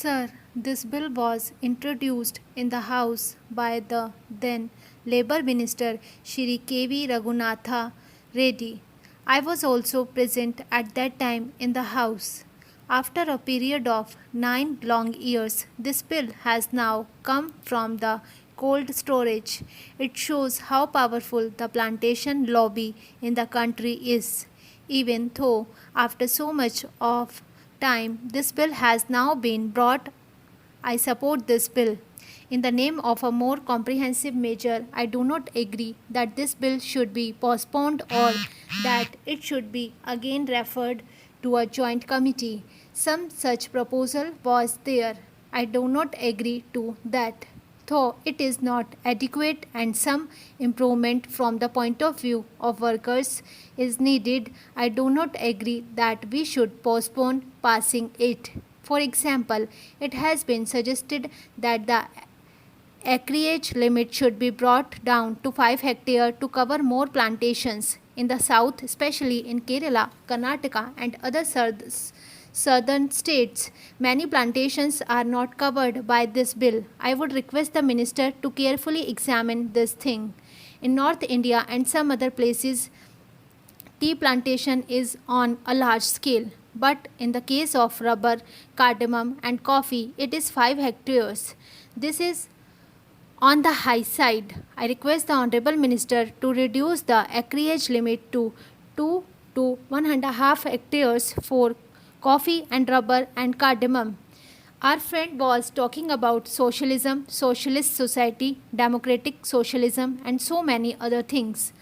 Sir, this bill was introduced in the House by the then Labour Minister Shri K.V. Raghunatha Reddy. I was also present at that time in the House. After a period of 9 long years, this bill has now come from the cold storage. It shows how powerful the plantation lobby in the country is. Even though after so much of time this bill has now been brought, I support this bill. In the name of a more comprehensive measure, I do not agree that this bill should be postponed or that it should be again referred to a joint committee. Some such proposal was there. I do not agree to that. Though it is not adequate and some improvement from the point of view of workers is needed, I do not agree that we should postpone passing it. For example, it has been suggested that the acreage limit should be brought down to 5 hectares to cover more plantations. In the south, especially in Kerala, Karnataka, and other southern states, many plantations are not covered by this bill. I would request the minister to carefully examine this thing. In North India and some other places, tea plantation is on a large scale, but in the case of rubber, cardamom, and coffee, it is 5 hectares. This is on the high side. I request the Honorable Minister to reduce the acreage limit to 2 to 1.5 hectares for coffee and rubber and cardamom. Our friend was talking about socialism, socialist society, democratic socialism, and so many other things.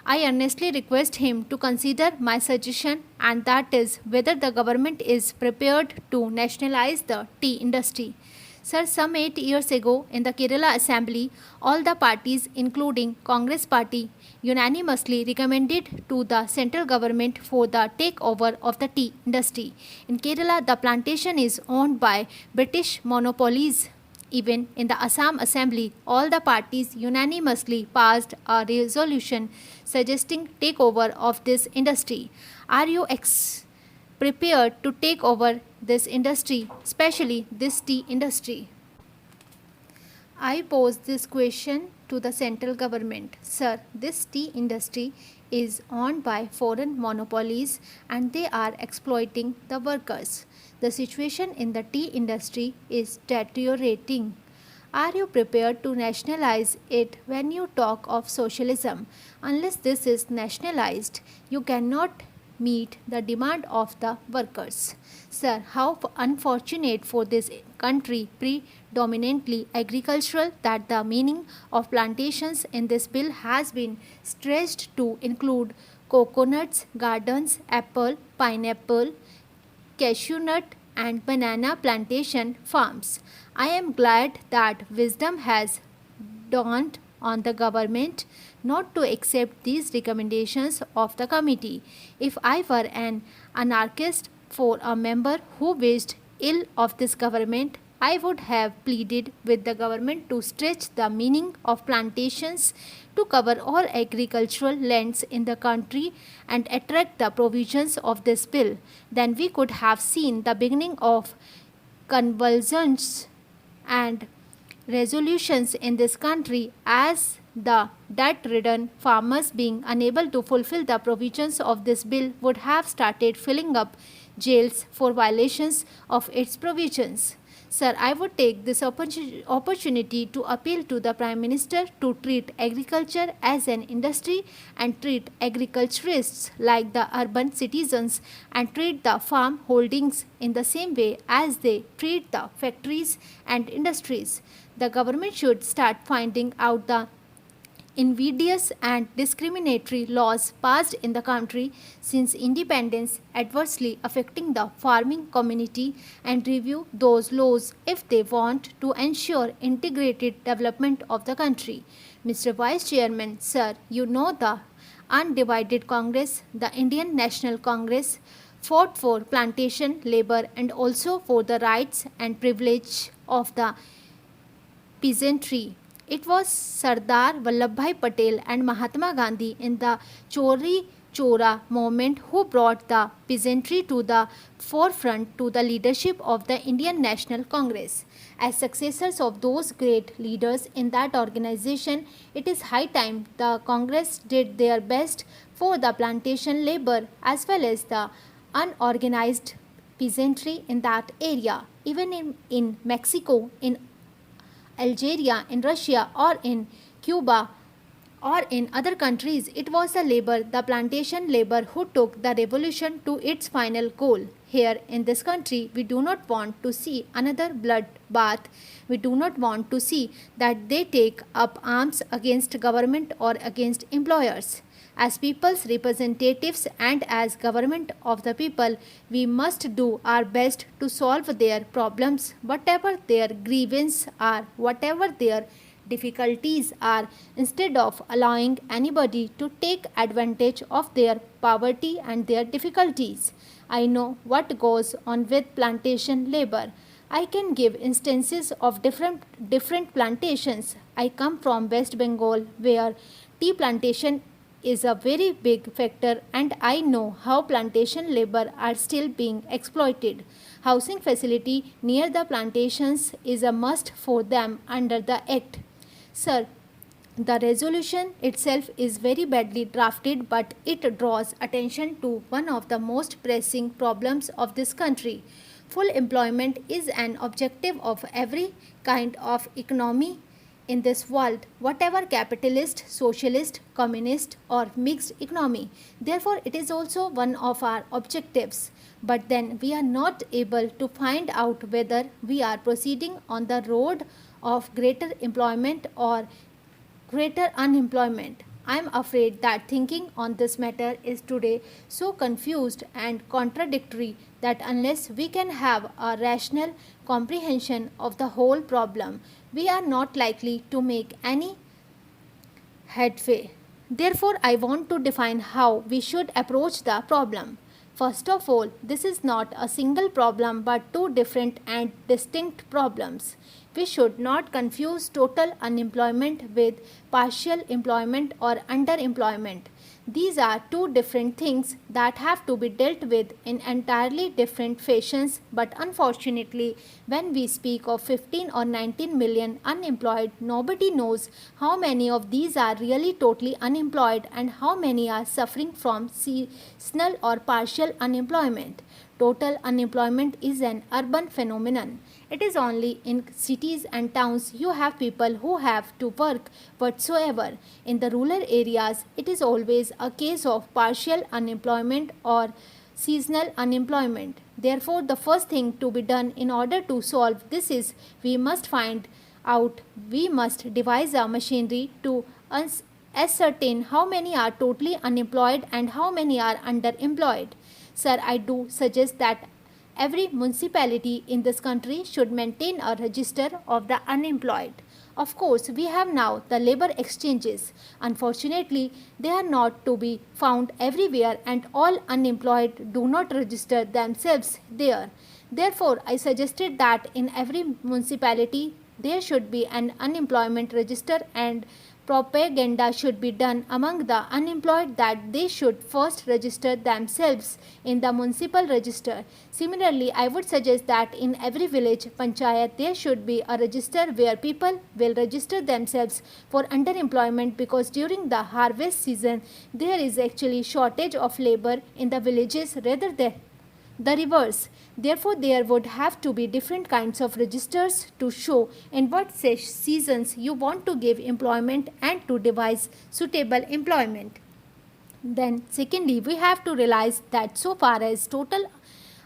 I earnestly request him to consider my suggestion, and that is whether the government is prepared to nationalize the tea industry. Sir, some 8 years ago in the Kerala Assembly, all the parties, including Congress Party, unanimously recommended to the central government for the takeover of the tea industry. In Kerala, the plantation is owned by British monopolies. Even in the Assam Assembly, all the parties unanimously passed a resolution suggesting takeover of this industry. Are you prepared to take over this industry, especially this tea industry? I pose this question to the central government. Sir, this tea industry is owned by foreign monopolies and they are exploiting the workers. The situation in the tea industry is deteriorating. Are you prepared to nationalize it when you talk of socialism? Unless this is nationalized, you cannot meet the demand of the workers. Sir, how unfortunate for this country predominantly agricultural that the meaning of plantations in this bill has been stretched to include coconuts, gardens, apple, pineapple, cashew nut and banana plantation farms. I am glad that wisdom has dawned on the government not to accept these recommendations of the committee. If I were an anarchist for a member who wished ill of this government, I would have pleaded with the government to stretch the meaning of plantations to cover all agricultural lands in the country and attract the provisions of this bill. Then we could have seen the beginning of convulsions and resolutions in this country, as the debt-ridden farmers, being unable to fulfill the provisions of this bill, would have started filling up jails for violations of its provisions. Sir, I would take this opportunity to appeal to the Prime Minister to treat agriculture as an industry and treat agriculturists like the urban citizens and treat the farm holdings in the same way as they treat the factories and industries. The government should start finding out the invidious and discriminatory laws passed in the country since independence adversely affecting the farming community and review those laws if they want to ensure integrated development of the country. Mr. Vice Chairman, sir, you know the undivided Congress, the Indian National Congress, fought for plantation labor and also for the rights and privilege of the peasantry. It was Sardar Vallabhbhai Patel and Mahatma Gandhi in the Chori Chora movement who brought the peasantry to the forefront to the leadership of the Indian National Congress. As successors of those great leaders in that organization, it is high time the Congress did their best for the plantation labor as well as the unorganized peasantry in that area. Even in Mexico, in Algeria, in Russia, or in Cuba, or in other countries, it was the labor, the plantation labor, who took the revolution to its final goal. Here in this country, we do not want to see another bloodbath. We do not want to see that they take up arms against government or against employers. As people's representatives and as government of the people, we must do our best to solve their problems, whatever their grievances are, whatever their difficulties are, instead of allowing anybody to take advantage of their poverty and their difficulties. I know what goes on with plantation labor. I can give instances of different plantations. I come from West Bengal where tea plantation is a very big factor, and I know how plantation labor are still being exploited. Housing facility near the plantations is a must for them under the act. Sir, the resolution itself is very badly drafted, but it draws attention to one of the most pressing problems of this country. Full employment is an objective of every kind of economy in this world, whatever capitalist, socialist, communist, or mixed economy. Therefore, it is also one of our objectives. But then we are not able to find out whether we are proceeding on the road of greater employment or greater unemployment. I am afraid that thinking on this matter is today so confused and contradictory that unless we can have a rational comprehension of the whole problem, we are not likely to make any headway. Therefore, I want to define how we should approach the problem. First of all, this is not a single problem but two different and distinct problems. We should not confuse total unemployment with partial employment or underemployment. These are two different things that have to be dealt with in entirely different fashions, but unfortunately, when we speak of 15 or 19 million unemployed, nobody knows how many of these are really totally unemployed and how many are suffering from seasonal or partial unemployment. Total unemployment is an urban phenomenon. It is only in cities and towns you have people who have to work whatsoever. In the rural areas, it is always a case of partial unemployment or seasonal unemployment. Therefore, the first thing to be done in order to solve this is we must devise a machinery to ascertain how many are totally unemployed and how many are underemployed. Sir, I do suggest that every municipality in this country should maintain a register of the unemployed. Of course, we have now the labor exchanges. Unfortunately, they are not to be found everywhere and all unemployed do not register themselves there. Therefore, I suggested that in every municipality there should be an unemployment register and propaganda should be done among the unemployed that they should first register themselves in the municipal register. Similarly, I would suggest that in every village panchayat there should be a register where people will register themselves for underemployment, because during the harvest season there is actually shortage of labor in the villages rather than the reverse. Therefore, there would have to be different kinds of registers to show in what seasons you want to give employment and to devise suitable employment. Then, secondly, we have to realize that so far as total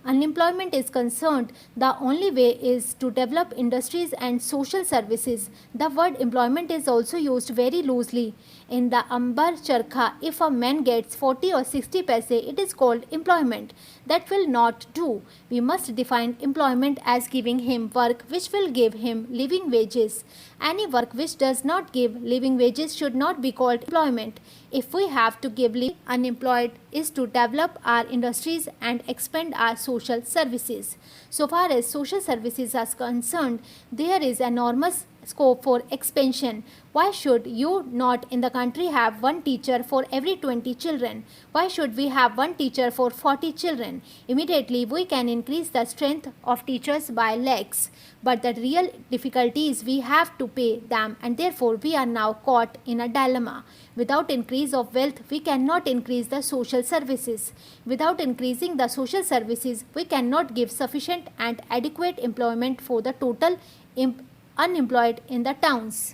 unemployment is concerned, the only way is to develop industries and social services. The word employment is also used very loosely. In the Ambar Charkha, if a man gets 40 or 60 paise, it is called employment. That will not do. We must define employment as giving him work which will give him living wages. Any work which does not give living wages should not be called employment. If we have to give living, unemployed is to develop our industries and expand our social services. So far as social services are concerned, there is enormous scope for expansion. Why should you not in the country have one teacher for every 20 children? Why should we have one teacher for 40 children? Immediately we can increase the strength of teachers by lakhs. But the real difficulty is we have to pay them, and therefore we are now caught in a dilemma. Without increase of wealth, we cannot increase the social services. Without increasing the social services, we cannot give sufficient and adequate employment for the total unemployed in the towns.